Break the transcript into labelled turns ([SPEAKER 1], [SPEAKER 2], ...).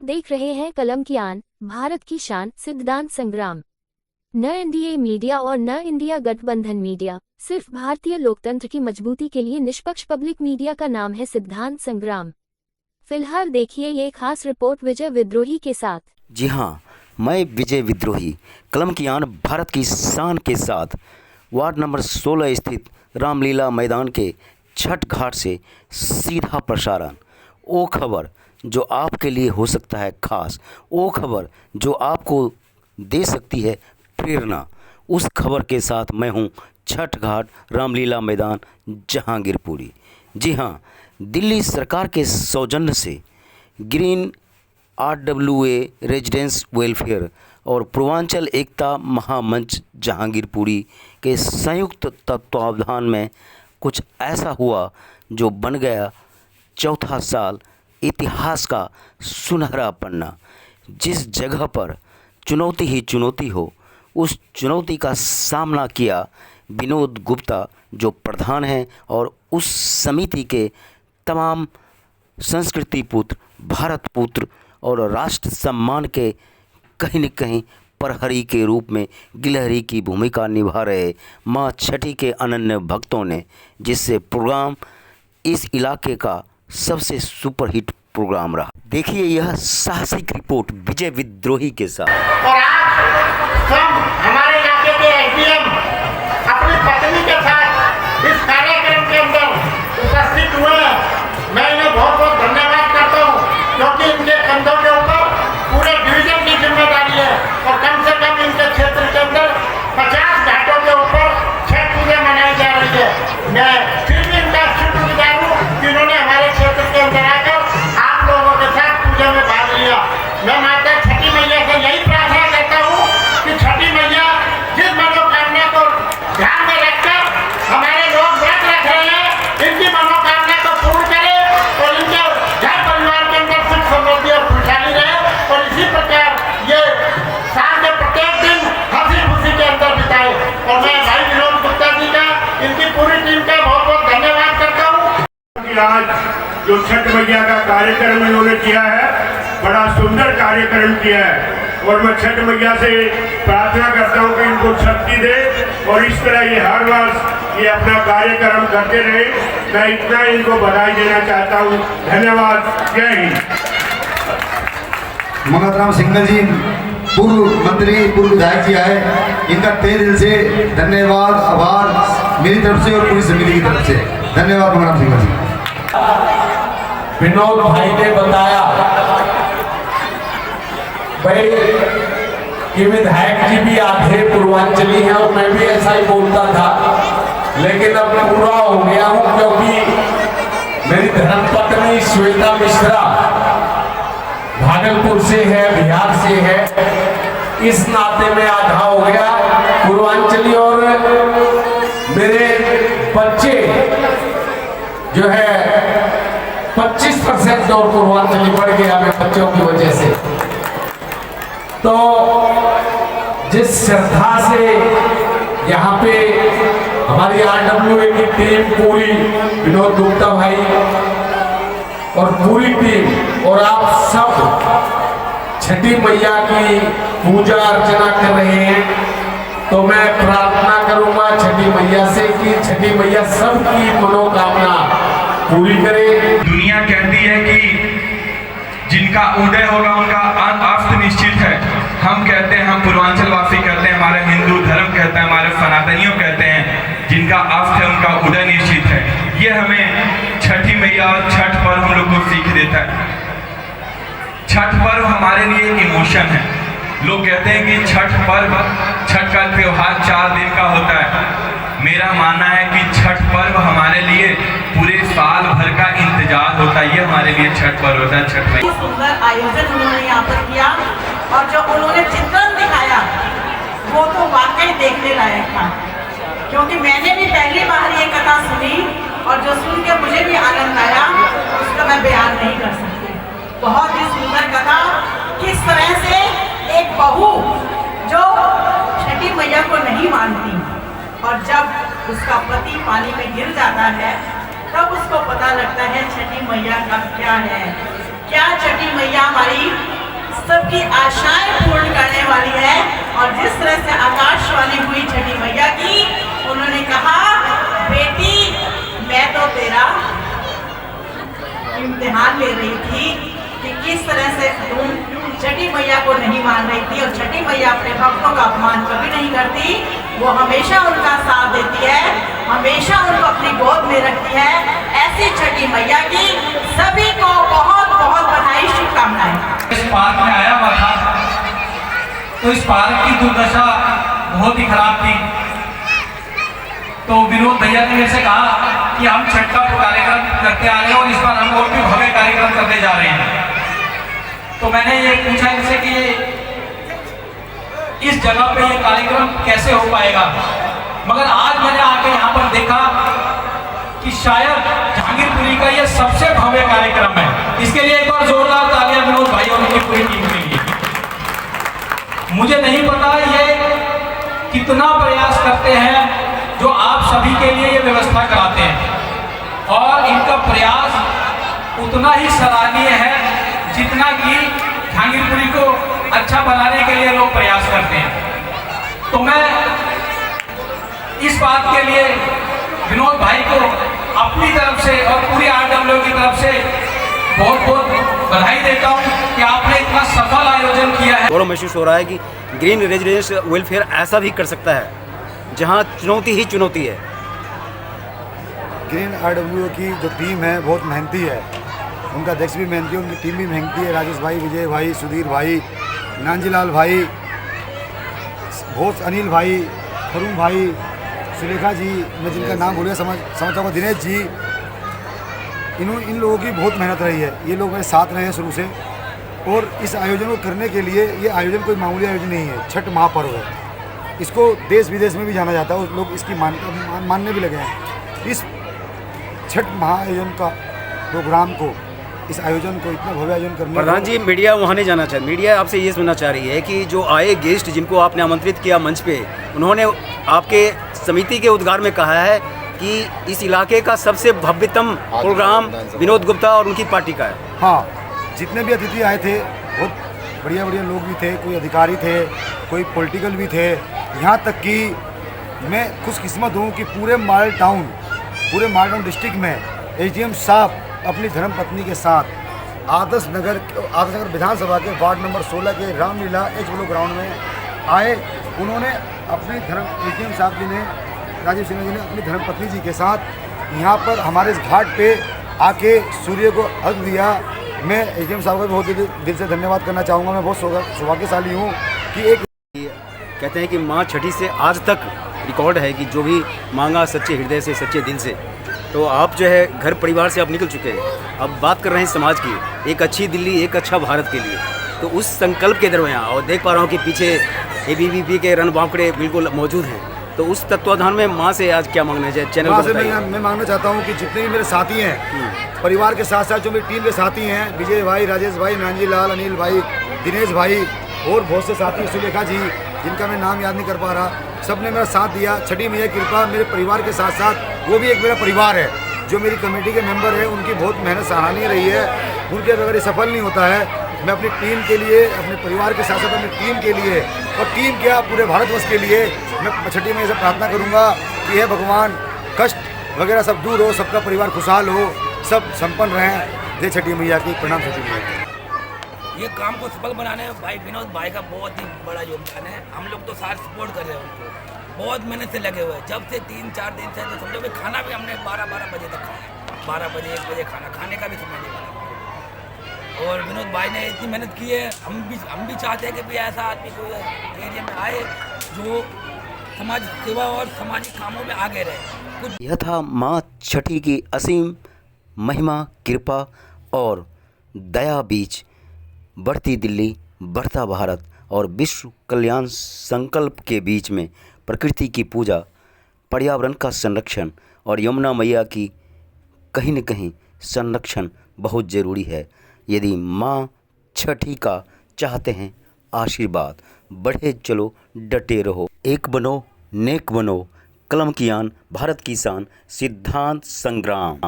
[SPEAKER 1] देख रहे हैं कलम की आन, भारत की शान, सिद्धांत संग्राम। न एनडीए मीडिया और न इंडिया गठबंधन मीडिया, सिर्फ भारतीय लोकतंत्र की मजबूती के लिए निष्पक्ष पब्लिक मीडिया का नाम है सिद्धांत संग्राम। फिलहाल देखिए ये खास रिपोर्ट विजय विद्रोही के साथ।
[SPEAKER 2] जी हाँ, मैं विजय विद्रोही, कलम की आन, भारत की शान के साथ वार्ड नंबर 16 स्थित रामलीला मैदान के छठ घाट से सीधा प्रसारण। वो खबर जो आपके लिए हो सकता है खास, वो खबर जो आपको दे सकती है प्रेरणा, उस खबर के साथ मैं हूँ छठ घाट रामलीला मैदान जहांगीरपुरी। जी हाँ, दिल्ली सरकार के सौजन्य से ग्रीन RWA रेजिडेंस वेलफेयर और पूर्वांचल एकता महामंच जहांगीरपुरी के संयुक्त तत्वावधान में कुछ ऐसा हुआ जो बन गया चौथा साल इतिहास का सुनहरा पन्ना। जिस जगह पर चुनौती ही चुनौती हो, उस चुनौती का सामना किया विनोद गुप्ता जो प्रधान हैं, और उस समिति के तमाम संस्कृति पुत्र, भारत पुत्र और राष्ट्र सम्मान के कहीं न कहीं प्रहरी के रूप में गिलहरी की भूमिका निभा रहे माँ छठी के अनन्य भक्तों ने, जिससे प्रोग्राम इस इलाके का सबसे सुपरहिट प्रोग्राम रहा। देखिए यह साहसिक रिपोर्ट विजय विद्रोही के साथ।
[SPEAKER 3] और आज हम हमारे इलाके के SDM अपनी पत्नी के साथ इस कार्यक्रम के अंदर उपस्थित हुए हैं। मैं इन्हें बहुत बहुत धन्यवाद करता हूँ, क्योंकि इनके कंधों के ऊपर पूरे डिवीजन की जिम्मेदारी है और कम से कम इनके क्षेत्र के अंदर 50 घाटों के ऊपर छठ पूजा मनाई जा रही है। मैं फिर भी इनका शुक्रगुजार हूँ कि इन्होंने हमारे क्षेत्र के अंदर आकर आप लोगों के साथ पूजा में भाग लिया। मैं माता छठी मैया से यही प्रार्थना करता हूँ कि छठी मैया जिस मनोकामना को ध्यान में रखकर हमारे लोग व्रत रख रहे हैं, इनकी मनोकामना को पूर्ण करे और इनके घर परिवार के अंदर सुख समृद्धि और खुशहाली रहे, और इसी प्रकार ये साल के प्रत्येक दिन हंसी खुशी के अंदर बिताए। और मैं भाई विनोद गुप्ता जी का, इनकी पूरी टीम का बहुत बहुत धन्यवाद करता हूँ।
[SPEAKER 4] आज जो छठ मैया का कार्यक्रम इन्होंने किया है, बड़ा सुंदर कार्यक्रम किया है, और मैं छठ मैया से प्रार्थना करता हूँ कि इनको शक्ति दे और इस तरह ये हर वर्ष ये अपना कार्यक्रम करते रहे। मैं इतना इनको बधाई देना चाहता हूँ। धन्यवाद। जय हिंद।
[SPEAKER 5] मंगतराम सिंघल जी पूर्व मंत्री, पूर्व विधायक जी आए, इनका तहे दिल से धन्यवाद, आभार मेरी तरफ से और पूरी समिति की तरफ से। धन्यवाद मंगतराम सिंघल जी।
[SPEAKER 6] विनोद भाई ने बताया भाई कि विधायक जी भी आधे पूर्वांचली हैं, और मैं भी ऐसा ही बोलता था, लेकिन अब पूरा हो गया हूं, क्योंकि मेरी धर्मपत्नी श्वेता मिश्रा भागलपुर से है, बिहार से है, इस नाते में आधा हो गया पूर्वांचली। और मेरे बच्चे जो है 25% और पूर्वांचली बढ़ गया मेरे बच्चों की वजह से। तो जिस श्रद्धा से यहाँ पे हमारी RWA की टीम पूरी, विनोद गुप्ता भाई और पूरी टीम और आप सब छठी मैया की पूजा अर्चना कर रहे हैं, तो मैं प्रार्थना करूंगा छठी मैया से कि छठी मैया सबकी मनोकामना पूरी करे।
[SPEAKER 7] दुनिया कहती है कि जिनका उदय होगा उनका अस्त निश्चित है। हम कहते हैं, हम पूर्वांचल वासी कहते हैं, हमारा हिंदू धर्म कहता है, हमारे सनातनियों कहते हैं जिनका अस्त है उनका उदय निश्चित है। ये हमें छठी मैया और छठ पर्व हम लोग को सीख देता है। छठ पर्व हमारे लिए एक इमोशन है। लोग कहते हैं कि छठ पर्व, छठ का त्योहार 4 दिन का होता है। मेरा मानना है कि छठ पर्व हमारे लिए पूरे साल भर का इंतजार होता है। ये हमारे लिए छठ पर्व होता है। छठ में
[SPEAKER 8] सुंदर आयोजन उन्होंने यहाँ पर किया, और जो उन्होंने चित्रण दिखाया वो तो वाकई देखने लायक था, क्योंकि मैंने भी पहली बार ये कथा सुनी, और जो सुन के मुझे भी आनंद आया उसका मैं बयान नहीं कर सकती। बहुत ही सुंदर कथा, किस तरह से एक बहू जो छठी मैया को नहीं मानती, और जब उसका पति पानी में गिर जाता है तब उसको पता लगता है छठी मैया का क्या है, क्या छठी मैया हमारी सबकी आशाएं पूर्ण करने वाली है। और जिस तरह से आकाशवाणी हुई छठी मैया की, उन्होंने कहा, बेटी मैं तो तेरा इम्तिहान ले रही थी कि किस तरह से तुम छठी मैया को नहीं मान रही थी। और छठी मैया अपने भक्तों का अपमान कभी नहीं करती, वो हमेशा उनका साथ देती है, हमेशा उनको अपनी गोद में रखती है। ऐसी छठी मैया की सभी को बहुत बहुत बधाई, शुभकामनाएं।
[SPEAKER 7] इस पार्क में आया हुआ था तो इस पार्क की दुर्दशा बहुत ही खराब थी। तो विनोद भैया ने मेरे से कहा कि हम छठ का कार्यक्रम करते आ रहे हैं और इस बार हम और भी भव्य कार्यक्रम करने जा रहे हैं। तो मैंने ये पूछा इनसे कि इस जगह पे ये कार्यक्रम कैसे हो पाएगा, मगर आज मैंने आके यहाँ पर देखा कि शायद जहांगीरपुरी का ये सबसे भव्य कार्यक्रम है। इसके लिए एक बार जोरदार तालियां विनोद भाई और उनकी पूरी टीम के लिए। मुझे नहीं पता ये कितना प्रयास करते हैं जो आप सभी के लिए ये व्यवस्था कराते हैं, और इनका प्रयास उतना ही सराहनीय है जितना कि जहांगीरपुरी को अच्छा बनाने के लिए लोग प्रयास करते हैं। तो मैं इस बात के लिए विनोद भाई को अपनी तरफ से और पूरी RW की तरफ से बहुत बहुत बधाई देता हूँ कि आपने इतना सफल आयोजन किया है।
[SPEAKER 2] गौरव महसूस हो रहा है कि ग्रीन रेजिडेंस वेलफेयर ऐसा भी कर सकता है जहाँ चुनौती ही चुनौती है।
[SPEAKER 5] ग्रीन RW की जो टीम है बहुत मेहनती है, उनका अध्यक्ष भी मेहनती है, उनकी टीम भी मेहनती है। राजेश भाई, विजय भाई, सुधीर भाई, नांजीलाल भाई, बहुत अनिल भाई, तरुण भाई, सुलेखा जी, मैं जिनका नाम भूल गया समझता हूँ, दिनेश जी, इन लोगों की बहुत मेहनत रही है। ये लोग मेरे साथ रहे हैं शुरू से, और इस आयोजन को करने के लिए ये आयोजन कोई मामूली आयोजन नहीं है, छठ महापर्व है। इसको देश विदेश में भी जाना जाता है, लोग इसकी मानने भी लगे हैं। इस छठ महाआयोजन का प्रोग्राम को, इस आयोजन को इतना भव्य आयोजन करने,
[SPEAKER 2] प्रधान जी मीडिया वहाँ नहीं जाना चाहिए। मीडिया आपसे ये सुनना चाह रही है कि जो आए गेस्ट जिनको आपने आमंत्रित किया मंच पे, उन्होंने आपके समिति के उद्घाटन में कहा है कि इस इलाके का सबसे भव्यतम प्रोग्राम विनोद गुप्ता और उनकी पार्टी का है।
[SPEAKER 5] हाँ, जितने भी अतिथि आए थे बहुत बढ़िया बढ़िया लोग भी थे, कोई अधिकारी थे, कोई पॉलिटिकल भी थे। यहाँ तक कि मैं खुशकिस्मत हूँ कि पूरे माल टाउन डिस्ट्रिक्ट में SDM साहब अपनी धर्मपत्नी के साथ आदर्श नगर विधानसभा के वार्ड नंबर 16 के रामलीला एच ग्राउंड में आए। उन्होंने अपनी SDM साहब जी ने, राजीव सिन्हा जी ने अपनी धर्मपत्नी जी के साथ यहाँ पर हमारे इस घाट पे आके सूर्य को अर्घ दिया। मैं SDM साहब का बहुत दिल से धन्यवाद करना चाहूँगा। मैं बहुत सौभाग्यशाली हूँ कि एक
[SPEAKER 2] कहते हैं कि माँ छठी से आज तक रिकॉर्ड है कि जो भी मांगा सच्चे हृदय से, सच्चे दिल से। तो आप जो है घर परिवार से आप निकल चुके हैं, अब बात कर रहे हैं समाज की, एक अच्छी दिल्ली, एक अच्छा भारत के लिए। तो उस संकल्प के दरमियान, और देख पा रहा हूँ कि पीछे ABVP के रणबांकड़े बिल्कुल मौजूद हैं, तो उस तत्वाधान में माँ से आज क्या मांगना चाहिए? चैनल को बताइए।
[SPEAKER 5] मैं मांगना चाहता हूँ कि जितने भी मेरे साथी हैं, परिवार के साथ साथ जो मेरी टीम के साथी हैं, विजय भाई, राजेश भाई, नांजीलाल, अनिल भाई, दिनेश भाई, और बहुत से साथी, सुलेखा जी, जिनका मैं नाम याद नहीं कर पा रहा, सब ने मेरा साथ दिया। छठी मैया की कृपा मेरे परिवार के साथ साथ, वो भी एक मेरा परिवार है। जो मेरी कमेटी के मेंबर हैं, उनकी बहुत मेहनत सराहनीय रही है। उनके अगर ये सफल नहीं होता है, मैं अपनी टीम के लिए, अपने परिवार के साथ साथ अपनी टीम के लिए, और टीम क्या पूरे भारतवर्ष के लिए, मैं छठी मैया से प्रार्थना करूँगा कि हे भगवान, कष्ट वगैरह सब दूर हो, सबका परिवार खुशहाल हो, सब संपन्न रहें। जय छठी मैया की, प्रणाम छठी मैया।
[SPEAKER 9] ये काम को सफल बनाने में भाई विनोद भाई का बहुत ही बड़ा योगदान है। हम लोग तो साथ सपोर्ट कर रहे हैं उनको, बहुत मेहनत से लगे हुए हैं। जब से 3-4 दिन से, तो समझो कि खाना भी हमने 12 बजे तक खाया, 12 बजे 1 बजे खाने का भी समय नहीं बना। और विनोद भाई ने इतनी मेहनत की है, हम भी चाहते हैं कि भाई ऐसा आदमी कोई एरिया में आए जो समाज सेवा और सामाजिक कामों में आगे रहे।
[SPEAKER 2] यह था माँ छठी की असीम महिमा, कृपा और दया बीच बढ़ती दिल्ली, बढ़ता भारत और विश्व कल्याण संकल्प के बीच में प्रकृति की पूजा, पर्यावरण का संरक्षण और यमुना मैया की कहीं न कहीं संरक्षण बहुत ज़रूरी है। यदि माँ छठी का चाहते हैं आशीर्वाद, बढ़े चलो, डटे रहो, एक बनो, नेक बनो, कलम की आन, भारत की शान, सिद्धांत संग्राम।